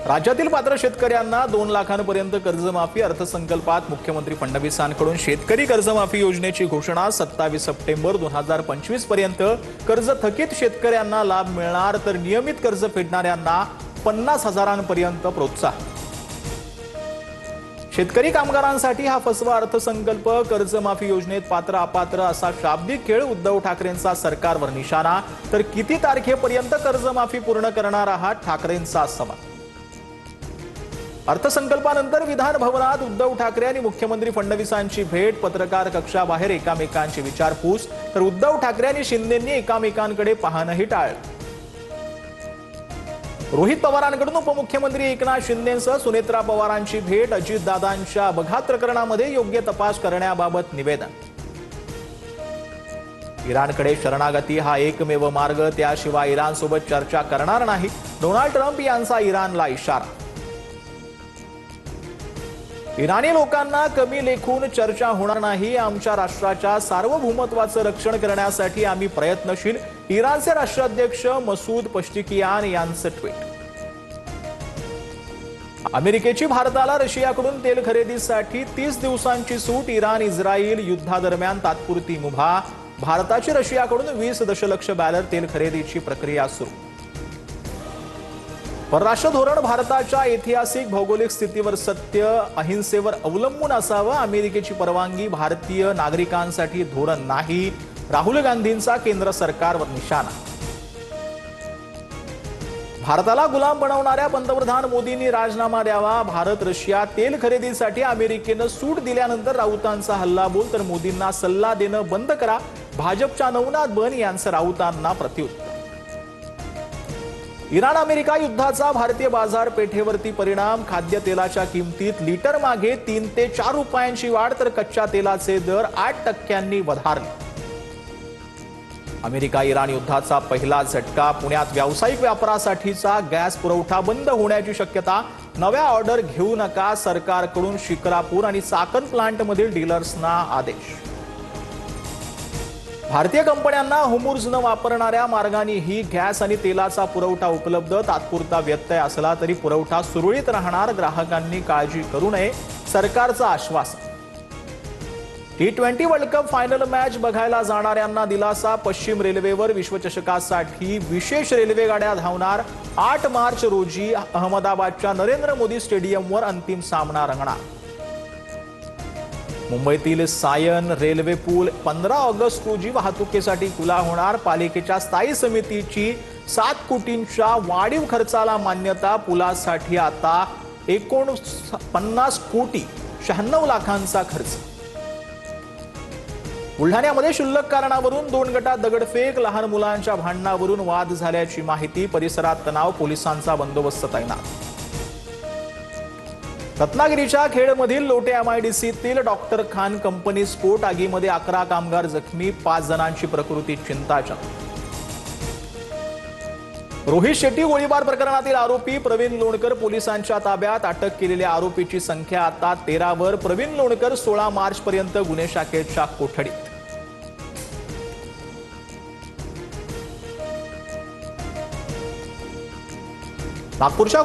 राज्यातील पात्र शेतकऱ्यांना 2 लाखांपर्यंत कर्जमाफी अर्थसंकल्पात मुख्यमंत्री फडणवीसांकडून शेतकरी कर्जमाफी योजनेची घोषणा 27 सप्टेंबर 2025 पर्यंत कर्ज थकीत शेतकऱ्यांना लाभ मिळणार तर नियमित कर्ज फेडणाऱ्यांना 50,000पर्यंत प्रोत्साहन। शेतकरी कामगारांसाठी हा फसवा अर्थसंकल्प कर्जमाफी योजनेत पात्र अपात्र असा शाब्दिक खेळ उद्धव ठाकरेंचा सरकारवर निशाणा तर किती तारखेपर्यंत कर्जमाफी पूर्ण करणार आहात ठाकरेंचा सवाल। अर्थसंकल्पानंतर विधान भवनात उद्धव ठाकरे आणि मुख्यमंत्री फडणवीसांची भेट, पत्रकार कक्षाबाहेर एकामेकांची विचारपूस तर उद्धव ठाकरे आणि शिंदेंनी एकामेकांकडे पाहणंही टाळलं। रोहित पवारांकडून उपमुख्यमंत्री एकनाथ शिंदेंसह सुनेत्रा पवारांची भेट, अजितदादांच्या अपघात प्रकरणामध्ये योग्य तपास करण्याबाबत निवेदन। इराणकडे शरणागती हा एकमेव मार्ग, त्याशिवाय इराणसोबत चर्चा करणार नाही, डोनाल्ड ट्रम्प यांचा इराणला इशारा। इराणी लोकांना कमी लेखून चर्चा होणार नाही, आमच्या राष्ट्राच्या सार्वभौमत्वाचं रक्षण करण्यासाठी आम्ही प्रयत्नशील, इराणचे राष्ट्राध्यक्ष मसूद पश्तिकियान यांचं ट्विट। अमेरिकेची भारताला रशियाकडून तेल खरेदीसाठी 30 दिवसांची सूट, इराण इस्रायल युद्धादरम्यान तात्पुरती मुभा, भारताची रशियाकडून 20 दशलक्ष बॅरल तेल खरेदीची प्रक्रिया सुरू। परराष्ट्र धोरण भारताच्या ऐतिहासिक भौगोलिक स्थितीवर सत्य, अहिंसेवर अवलंबून असावं, अमेरिकेची परवानगी भारतीय नागरिकांसाठी धोरण नाही, राहुल गांधींचा केंद्र सरकारवर निशाणा। भारताला गुलाम बनवणाऱ्या पंतप्रधान मोदींनी राजीनामा द्यावा, भारत रशिया तेल खरेदीसाठी अमेरिकेनं सूट दिल्यानंतर राऊतांचा हल्लाबोल तर मोदींना सल्ला देणं बंद करा, भाजपच्या नवनाथ बन यांचं राऊतांना प्रत्युत्तर। इराण अमेरिका युद्धाचा भारतीय बाजारपेठेवरती परिणाम, खाद्यतेलाच्या किमतीत लिटर मागे 3 ते 4 रुपयांची वाढ तर कच्च्या तेलाचे दर 8% वधारले। अमेरिका इराण युद्धाचा पहिला झटका, पुण्यात व्यावसायिक वापरासाठीचा गॅस पुरवठा बंद होण्याची शक्यता, नव्या ऑर्डर घेऊ नका, सरकारकडून शिक्रापूर आणि चाकण प्लांटमधील डीलर्सना आदेश। भारतीय कंपन्यांना होर्मुझ न वापरणाऱ्या मार्गानेही गॅस आणि तेलाचा पुरवठा उपलब्ध, तात्पुरता व्यत्यय असला तरी पुरवठा सुरळीत राहणार, ग्राहकांनी काळजी करू नये, सरकारचं आश्वासन। T20 world cup final match बघायला जाणाऱ्यांना दिलासा, पश्चिम रेल्वेवर विश्वचषकासाठी विशेष रेल्वेगाड्या धावणार, 8 मार्च रोजी अहमदाबादच्या नरेंद्र मोदी स्टेडियमवर अंतिम सामना रंगणार। मुंबईतील सायन रेल्वे पूल 15 ऑगस्ट रोजी वाहतुकीसाठी खुला होणार, पालिकेच्या स्थायी समितीची 7 कोटींच्या वाढीव खर्चाला मान्यता, पुलासाठी आता 49 कोटी 96 लाखांचा खर्च। बुलढाण्यामध्ये क्षुल्लक कारणावरून 2 गटात दगडफेक, लहान मुलांच्या भांडणावरून वाद झाल्याची माहिती, परिसरात तणाव, पोलिसांचा बंदोबस्त तैनात। रत्नागिरीच्या खेडमधील लोटे MIDCतील डॉक्टर खान कंपनी स्फोट, आगीमध्ये 11 कामगार जखमी, 5 जणांची प्रकृती चिंताजनक। रोहित शेट्टी गोळीबार प्रकरणातील आरोपी प्रवीण लोणकर पोलिसांच्या ताब्यात, अटक केलेल्या आरोपीची संख्या आता 13 वर, प्रवीण लोणकर 16 मार्च पर्यंत गुन्हे शाखेच्या कोठडीत। नागपूरच्या